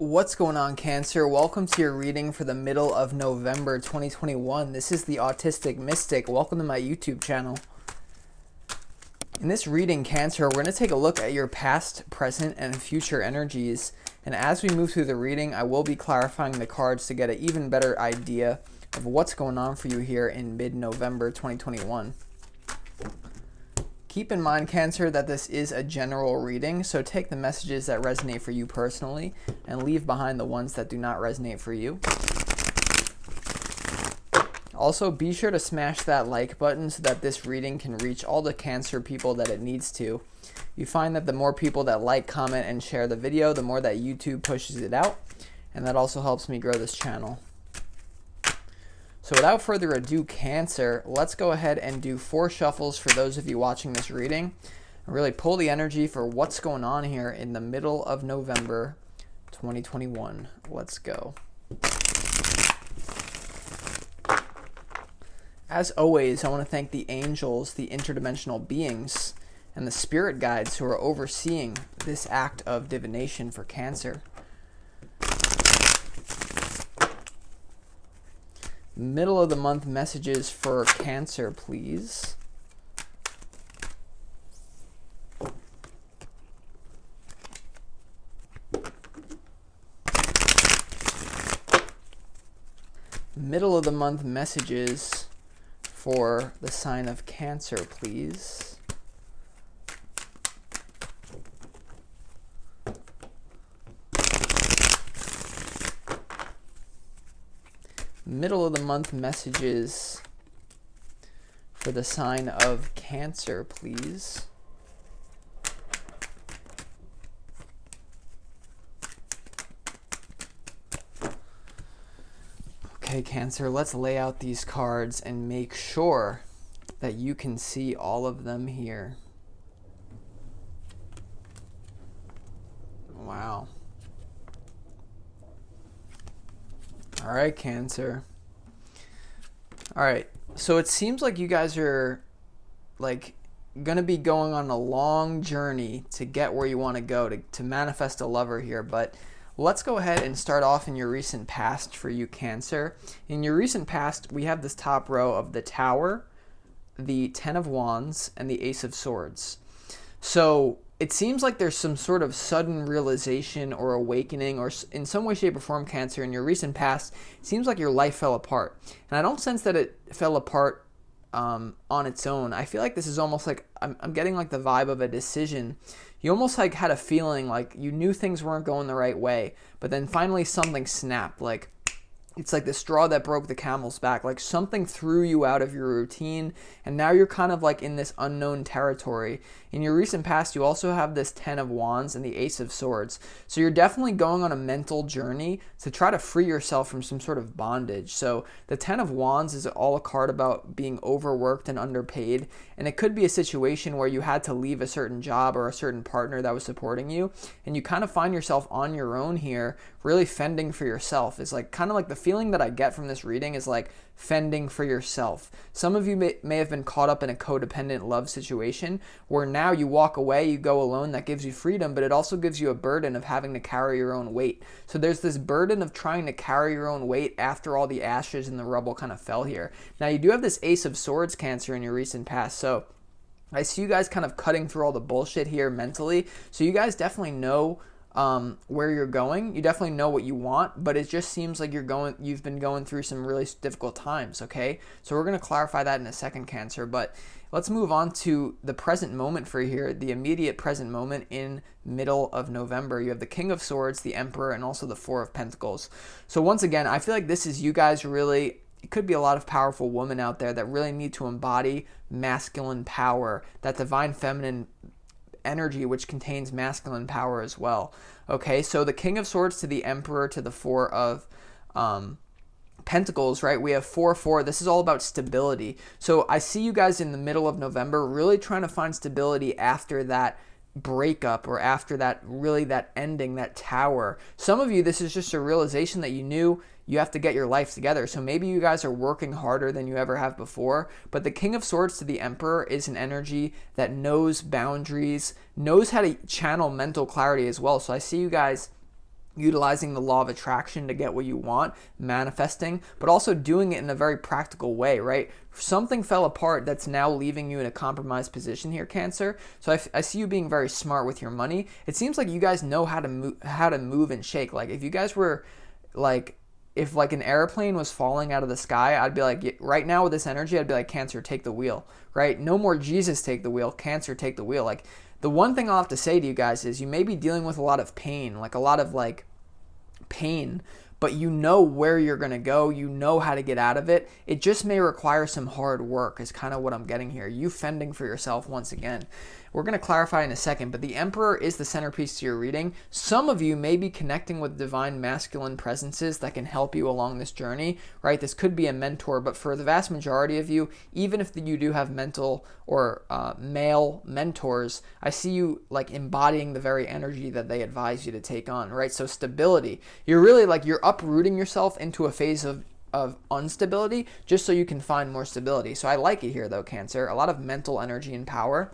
What's going on, Cancer? Welcome to your reading for the middle of November 2021. This is the Autistic Mystic. Welcome to my YouTube channel. In this reading, Cancer, we're going to take a look at your past, present, and future energies. And as we move through the reading, I will be clarifying the cards to get an even better idea of what's going on for you here in mid-November 2021. Keep in mind, Cancer, that this is a general reading, so take the messages that resonate for you personally and leave behind the ones that do not resonate for you. Also, be sure to smash that like button so that this reading can reach all the Cancer people that it needs to. You find that the more people that like, comment, and share the video, the more that YouTube pushes it out, and that also helps me grow this channel. So without further ado, Cancer, let's go ahead and do 4 shuffles for those of you watching this reading and really pull the energy for what's going on here in the middle of November 2021. Let's go. As always, I want to thank the angels, the interdimensional beings, and the spirit guides who are overseeing this act of divination for Cancer. Middle of the month messages for Cancer, please. Middle of the month messages for the sign of Cancer, please. Middle of the month messages for the sign of Cancer, please. Okay, Cancer, let's lay out these cards and make sure that you can see all of them here. Wow. All right, Cancer. All right, so it seems like you guys are gonna be going on a long journey to get where you want to go, to manifest a lover here. But let's go ahead and start off in your recent past for you, Cancer. In your recent past, we have this top row of the Tower, the Ten of Wands, and the Ace of Swords. So it seems like there's some sort of sudden realization or awakening, or in some way, shape, or form, Cancer, in your recent past, it seems like your life fell apart. And I don't sense that it fell apart on its own. I feel like this is almost like, I'm getting like the vibe of a decision. You almost like had a feeling like you knew things weren't going the right way, but then finally something snapped. Like, it's like the straw that broke the camel's back. Like something threw you out of your routine, and now you're kind of like in this unknown territory. In your recent past, you also have this Ten of Wands and the Ace of Swords. So you're definitely going on a mental journey to try to free yourself from some sort of bondage. So the Ten of Wands is all a card about being overworked and underpaid. And it could be a situation where you had to leave a certain job or a certain partner that was supporting you, and you kind of find yourself on your own here, really fending for yourself. It's like kind of like the feeling that I get from this reading is like fending for yourself. Some of you may have been caught up in a codependent love situation where now you walk away, you go alone. That gives you freedom, but it also gives you a burden of having to carry your own weight. So there's this burden of trying to carry your own weight after all the ashes and the rubble kind of fell here. Now you do have this Ace of Swords, Cancer, in your recent past. So I see you guys kind of cutting through all the bullshit here mentally. So you guys definitely know where you're going. You definitely know what you want, but it just seems like you've been going through some really difficult times. Okay, so we're going to clarify that in a second, Cancer, but let's move on to the present moment for here, the immediate present moment in middle of November. You have the King of Swords, the Emperor, and also the Four of Pentacles. So once again, I feel like this is you guys really, it could be a lot of powerful women out there that really need to embody masculine power, that divine feminine energy which contains masculine power as well. Okay, so the King of Swords to the Emperor to the Four of Pentacles, right? We have 4-4. This is all about stability. So I see you guys in the middle of November really trying to find stability after that breakup, or after that, really that ending, that Tower. Some of you, this is just a realization that you knew you have to get your life together. So maybe you guys are working harder than you ever have before. But the King of Swords to the Emperor is an energy that knows boundaries, knows how to channel mental clarity as well. So I see you guys utilizing the law of attraction to get what you want, manifesting, but also doing it in a very practical way, right? Something fell apart that's now leaving you in a compromised position here, Cancer. So I see you being very smart with your money. It seems like you guys know how to move and shake. Like if you guys were like, if like an airplane was falling out of the sky, I'd be like, right now with this energy, I'd be like, Cancer, take the wheel, right? No more Jesus, take the wheel. Cancer, take the wheel. Like the one thing I'll have to say to you guys is you may be dealing with a lot of pain, like a lot of like pain, but you know where you're going to go. You know how to get out of it. It just may require some hard work is kind of what I'm getting here. You fending for yourself once again. We're going to clarify in a second, but the Emperor is the centerpiece to your reading. Some of you may be connecting with divine masculine presences that can help you along this journey, right? This could be a mentor, but for the vast majority of you, even if you do have mental or male mentors, I see you like embodying the very energy that they advise you to take on, right? So stability. You're really like, you're uprooting yourself into a phase of instability just so you can find more stability. So I like it here though, Cancer. A lot of mental energy and power.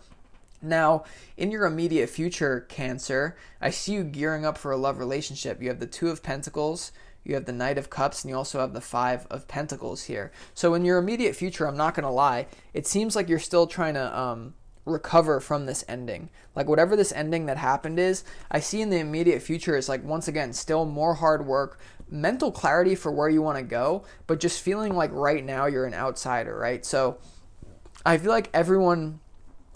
Now, in your immediate future, Cancer, I see you gearing up for a love relationship. You have the Two of Pentacles, you have the Knight of Cups, and you also have the Five of Pentacles here. So in your immediate future, I'm not going to lie, it seems like you're still trying to recover from this ending. Like whatever this ending that happened is, I see in the immediate future is like, once again, still more hard work, mental clarity for where you want to go, but just feeling like right now you're an outsider, right? So I feel like everyone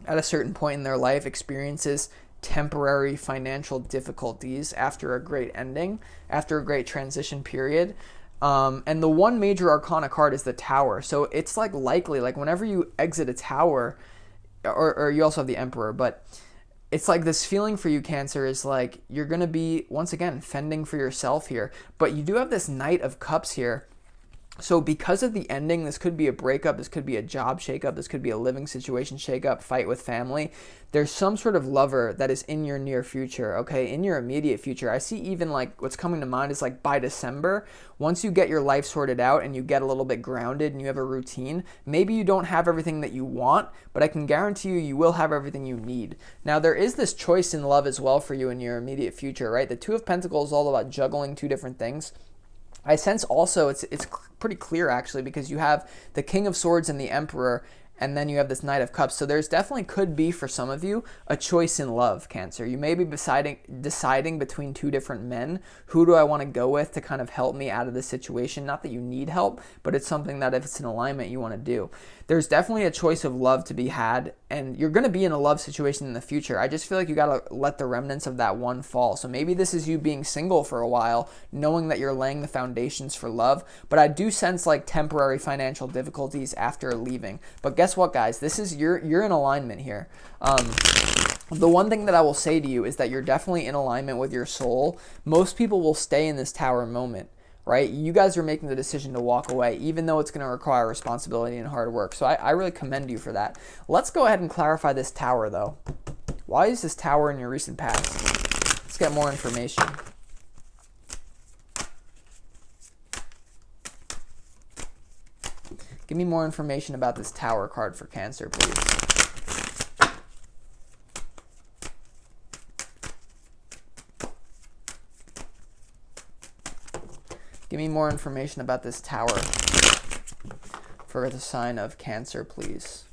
at a certain point in their life experiences temporary financial difficulties after a great ending, after a great transition period. And the one major arcana card is the Tower. So it's like likely, like whenever you exit a tower, or you also have the Emperor, but it's like this feeling for you, Cancer, is like you're going to be, once again, fending for yourself here. But you do have this Knight of Cups here. So because of the ending, this could be a breakup, this could be a job shakeup, this could be a living situation shakeup, fight with family. There's some sort of lover that is in your near future, okay, in your immediate future. I see even like what's coming to mind is like by December, once you get your life sorted out and you get a little bit grounded and you have a routine, maybe you don't have everything that you want, but I can guarantee you, you will have everything you need. Now, there is this choice in love as well for you in your immediate future, right? The Two of Pentacles is all about juggling two different things. I sense also it's pretty clear actually, because you have the King of Swords and the Emperor, and then you have this Knight of Cups. So there's definitely could be for some of you a choice in love, Cancer. You may be deciding between two different men. Who do I want to go with to kind of help me out of this situation? Not that you need help, but it's something that if it's an alignment you want to do. There's definitely a choice of love to be had, and you're going to be in a love situation in the future. I just feel like you got to let the remnants of that one fall. So maybe this is you being single for a while, knowing that you're laying the foundations for love, but I do sense like temporary financial difficulties after leaving. But guess what, guys? This is you're in alignment here. The one thing that I will say to you is that you're definitely in alignment with your soul. Most people will stay in this Tower moment, right? You guys are making the decision to walk away, even though it's going to require responsibility and hard work. So I really commend you for that. Let's go ahead and clarify this Tower, though. Why is this Tower in your recent past? Let's get more information. Give me more information about this Tower card for Cancer, please. Give me more information about this Tower for the sign of Cancer, please.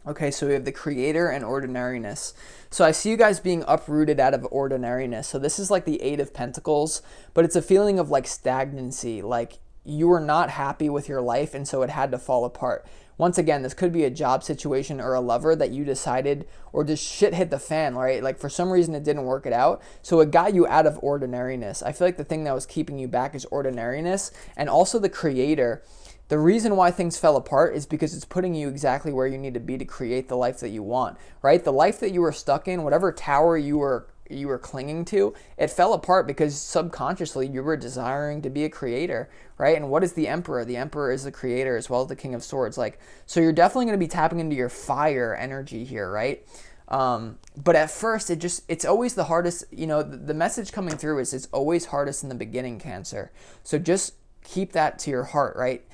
Okay, so we have the Creator and Ordinariness. So I see you guys being uprooted out of ordinariness. So this is like the Eight of Pentacles, but it's a feeling of like stagnancy, like you were not happy with your life and so it had to fall apart. Once again, this could be a job situation or a lover that you decided, or just shit hit the fan, right? Like for some reason it didn't work it out. So it got you out of ordinariness. I feel like the thing that was keeping you back is ordinariness, and also the Creator. The reason why things fell apart is because it's putting you exactly where you need to be to create the life that you want, right? The life that you were stuck in, whatever tower you were clinging to, it fell apart because subconsciously you were desiring to be a creator, right? And what is the Emperor? The Emperor is the Creator as well as the King of Swords. Like, so you're definitely going to be tapping into your fire energy here, right? But at first it's always the hardest, you know, the message coming through is it's always hardest in the beginning, Cancer. So just keep that to your heart, right?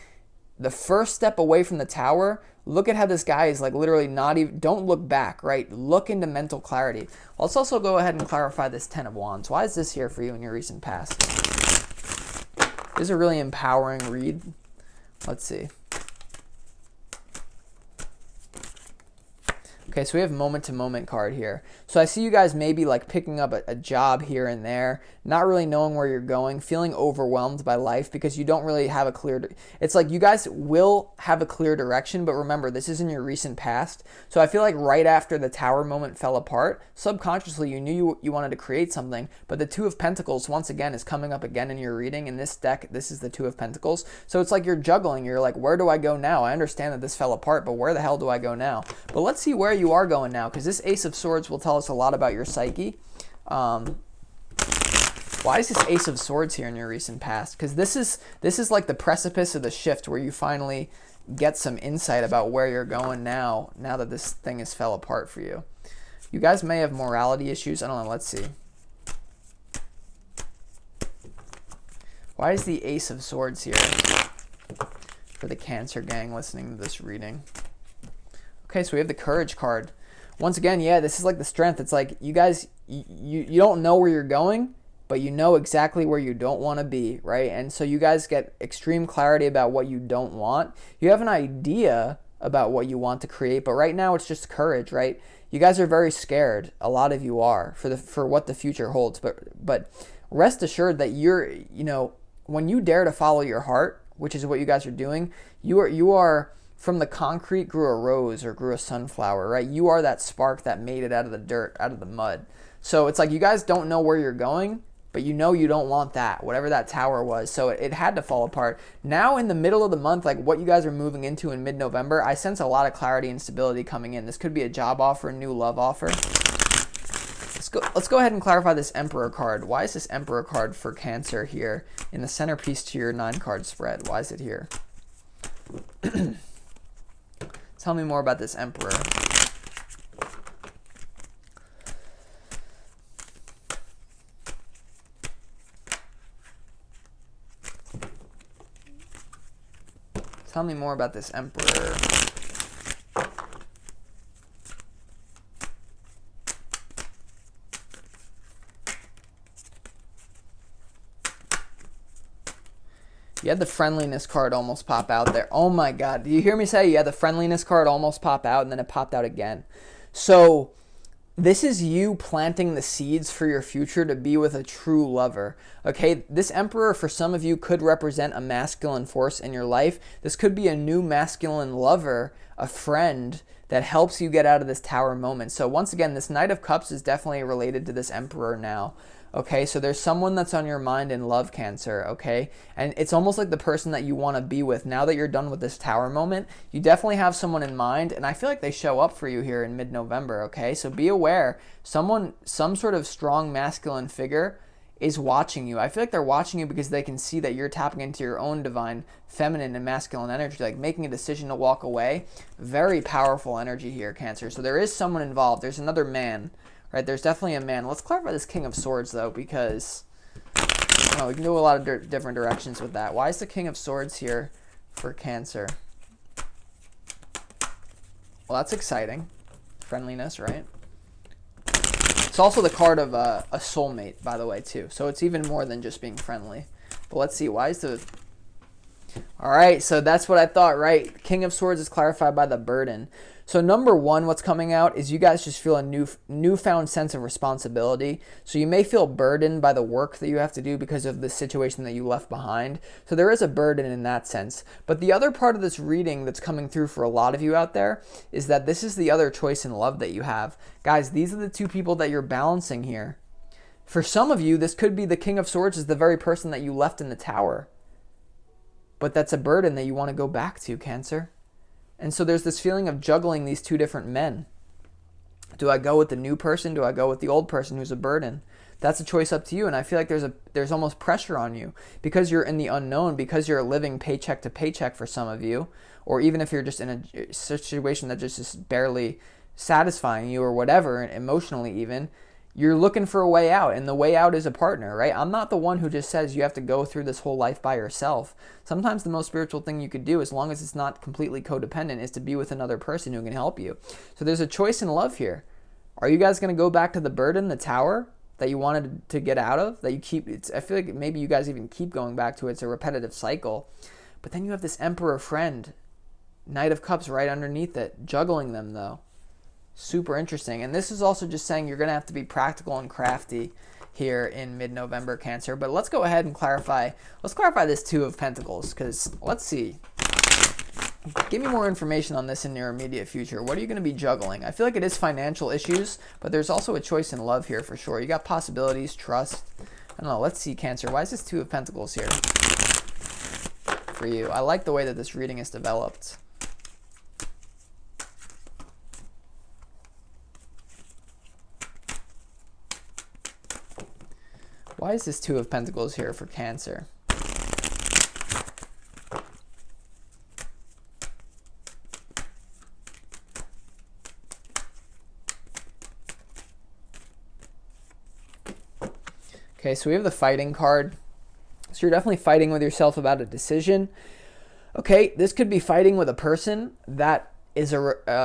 the first step away from the tower, look at how this guy is like literally not even, don't look back, right? Look into mental clarity. Let's also go ahead and clarify this 10 of Wands. Why is this here for you in your recent past? This is a really empowering read. Let's see. Okay, so we have moment-to-moment card here. So I see you guys maybe like picking up a job here and there, not really knowing where you're going, feeling overwhelmed by life because you don't really have a clear... It's like you guys will have a clear direction, but remember, this is in your recent past. So I feel like right after the tower moment fell apart, subconsciously you knew you wanted to create something, but the Two of Pentacles, once again, is coming up again in your reading. In this deck, this is the Two of Pentacles. So it's like you're juggling. You're like, where do I go now? I understand that this fell apart, but where the hell do I go now? But let's see where you are going now, because this Ace of Swords will tell us a lot about your psyche. Why is this Ace of Swords here in your recent past? Because this is like the precipice of the shift where you finally get some insight about where you're going now that this thing has fell apart for you. You guys may have morality issues. I don't know. Let's see. Why is the Ace of Swords here for the Cancer gang listening to this reading? Okay, so we have the Courage card. Once again, yeah, this is like the Strength. It's like you guys, you don't know where you're going, but you know exactly where you don't want to be, right? And so you guys get extreme clarity about what you don't want. You have an idea about what you want to create, but right now it's just courage, right? You guys are very scared. A lot of you are for what the future holds, but rest assured that when you dare to follow your heart, which is what you guys are doing, you are from the concrete grew a rose or grew a sunflower, right? You are that spark that made it out of the dirt, out of the mud. So it's like you guys don't know where you're going, but you know you don't want that, whatever that tower was. So it had to fall apart. Now in the middle of the month, like what you guys are moving into in mid-November, I sense a lot of clarity and stability coming in. This could be a job offer, a new love offer. Let's go ahead and clarify this Emperor card. Why is this Emperor card for Cancer here in the centerpiece to your 9-card spread? Why is it here? Tell me more about this Emperor. Tell me more about this Emperor. You had the friendliness card almost pop out there. Oh my God. Do you hear me say you had the friendliness card almost pop out and then it popped out again? So this is you planting the seeds for your future to be with a true lover. Okay, this Emperor for some of you could represent a masculine force in your life. This could be a new masculine lover, a friend that helps you get out of this tower moment. So once again, this Knight of Cups is definitely related to this Emperor now. Okay, so there's someone that's on your mind in love, Cancer, okay? And it's almost like the person that you want to be with. Now that you're done with this tower moment, you definitely have someone in mind, and I feel like they show up for you here in mid-November, okay? So be aware, some sort of strong masculine figure is watching you. I feel like they're watching you because they can see that you're tapping into your own divine feminine and masculine energy, like making a decision to walk away. Very powerful energy here, Cancer. So there is someone involved. There's another man. Right, there's definitely a man. Let's clarify this King of Swords, though, because we can go a lot of different directions with that. Why is the King of Swords here for Cancer? Well, that's exciting. Friendliness, right? It's also the card of a soulmate, by the way, too. So it's even more than just being friendly. But let's see. Why is the... All right, so that's what I thought, right? King of Swords is clarified by the burden. So number one, what's coming out is you guys just feel a newfound sense of responsibility. So you may feel burdened by the work that you have to do because of the situation that you left behind. So there is a burden in that sense. But the other part of this reading that's coming through for a lot of you out there is that this is the other choice in love that you have. Guys, these are the two people that you're balancing here. For some of you, this could be the King of Swords is the very person that you left in the tower. But that's a burden that you want to go back to, Cancer. And so there's this feeling of juggling these two different men. Do I go with the new person? Do I go with the old person who's a burden? That's a choice up to you. And I feel like there's almost pressure on you because you're in the unknown, because you're living paycheck to paycheck for some of you, or even if you're just in a situation that just is barely satisfying you or whatever, emotionally even. you're looking for a way out, and the way out is a partner, right? I'm not the one who just says you have to go through this whole life by yourself. Sometimes the most spiritual thing you could do, as long as it's not completely codependent, is to be with another person who can help you. So there's a choice in love here. Are you guys going to go back to the burden, the tower that you wanted to get out of, that you keep? I feel like maybe you guys even keep going back to it. It's a repetitive cycle. But then you have this Emperor friend, Knight of Cups right underneath it, juggling them though. Super interesting. And this is also just saying you're going to have to be practical and crafty here in mid-November, Cancer. But let's go ahead and clarify. Let's clarify this Two of Pentacles, because let's see. Give me more information on this in your immediate future. What are you going to be juggling? I feel like it is financial issues, but there's also a choice in love here for sure. You got possibilities, trust. I don't know. Let's see, Cancer. Why is this Two of Pentacles here for you? I like the way that this reading is developed. Why is this Two of Pentacles here for Cancer? Okay, so we have the Fighting card. So you're definitely fighting with yourself about a decision. Okay, this could be fighting with a person that is a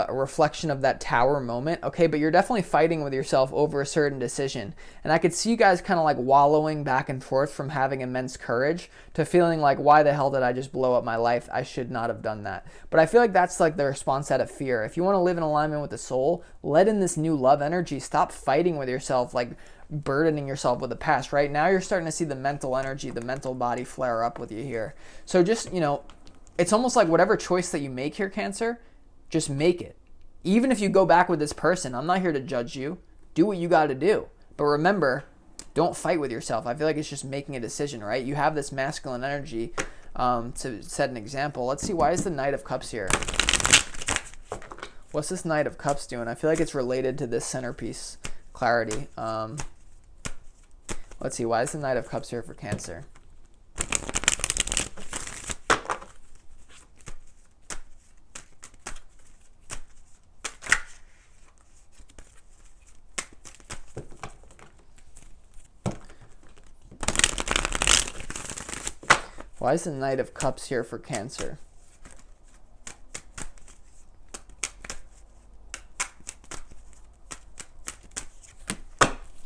reflection of that Tower moment. Okay, but you're definitely fighting with yourself over a certain decision. And I could see you guys kind of like wallowing back and forth from having immense courage to feeling like, why the hell did I just blow up my life? I should not have done that. But I feel like that's like the response out of fear. If you want to live in alignment with the soul, let in this new love energy. Stop fighting with yourself, like burdening yourself with the past. Right now you're starting to see the mental energy, the mental body flare up with you here. So just, you know, it's almost like whatever choice that you make here, Cancer, just make it. Even if you go back with this person, I'm not here to judge you. Do what you got to do. But remember, don't fight with yourself. I feel like it's just making a decision, right? You have this masculine energy to set an example. Let's see, why is the Knight of Cups here? What's this Knight of Cups doing? I feel like it's related to this centerpiece clarity. Let's see, why is the Knight of Cups here for Cancer? Why is the Knight of Cups here for Cancer?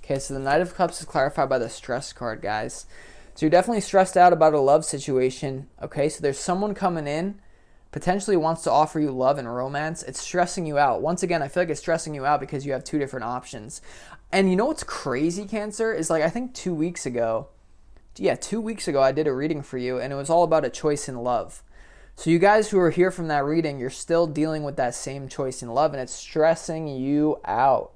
Okay, so the Knight of Cups is clarified by the stress card, guys. So you're definitely stressed out about a love situation. Okay, so there's someone coming in, potentially wants to offer you love and romance. It's stressing you out. Once again, I feel like it's stressing you out because you have two different options. And you know what's crazy, Cancer, is like I think 2 weeks ago, yeah, 2 weeks ago, I did a reading for you, and it was all about a choice in love. So you guys who are here from that reading, you're still dealing with that same choice in love, and it's stressing you out.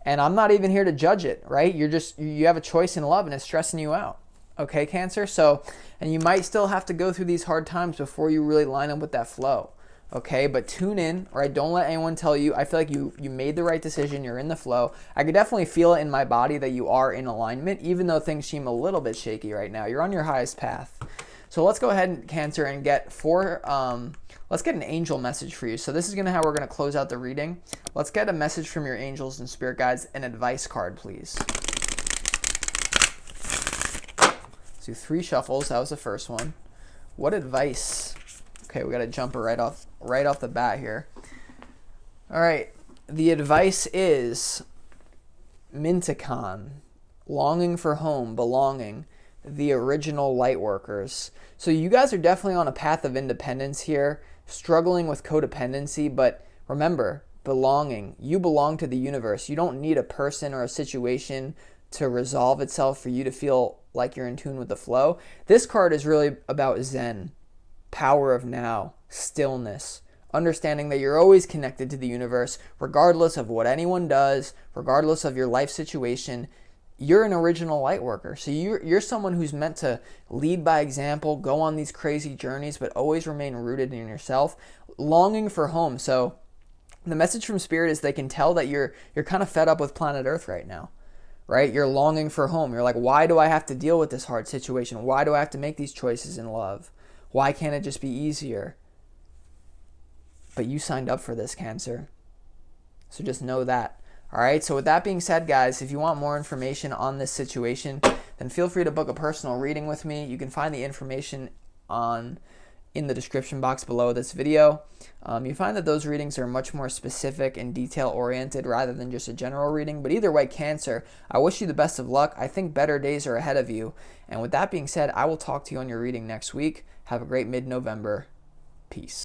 And I'm not even here to judge it, right? You have a choice in love, and it's stressing you out. Okay, Cancer? So, and you might still have to go through these hard times before you really line up with that flow. Okay, but tune in, right? Don't let anyone tell you. I feel like you made the right decision. You're in the flow. I could definitely feel it in my body that you are in alignment, even though things seem a little bit shaky right now. You're on your highest path. So let's go ahead, Cancer, and get let's get an angel message for you. So this is how we're going to close out the reading. Let's get a message from your angels and spirit guides, an advice card, please. Let's do 3 shuffles. That was the first one. What advice? Okay, we got a jumper right off the bat here. All right, the advice is Minticon, longing for home, belonging, the original light workers. So you guys are definitely on a path of independence here, struggling with codependency, but remember, belonging. You belong to the universe. You don't need a person or a situation to resolve itself for you to feel like you're in tune with the flow. This card is really about Zen. Power of now, stillness, understanding that you're always connected to the universe, regardless of what anyone does, regardless of your life situation. You're an original light worker. So you're someone who's meant to lead by example, go on these crazy journeys, but always remain rooted in yourself, longing for home. So the message from Spirit is they can tell that you're kind of fed up with planet Earth right now. Right? You're longing for home. You're like, why do I have to deal with this hard situation? Why do I have to make these choices in love? Why can't it just be easier? But you signed up for this, Cancer. So just know that. All right, so with that being said, guys, if you want more information on this situation, then feel free to book a personal reading with me. You can find the information in the description box below this video. You find that those readings are much more specific and detail oriented rather than just a general reading. But either way, Cancer, I wish you the best of luck. I think better days are ahead of you. And with that being said, I will talk to you on your reading next week. Have a great mid-November. Peace.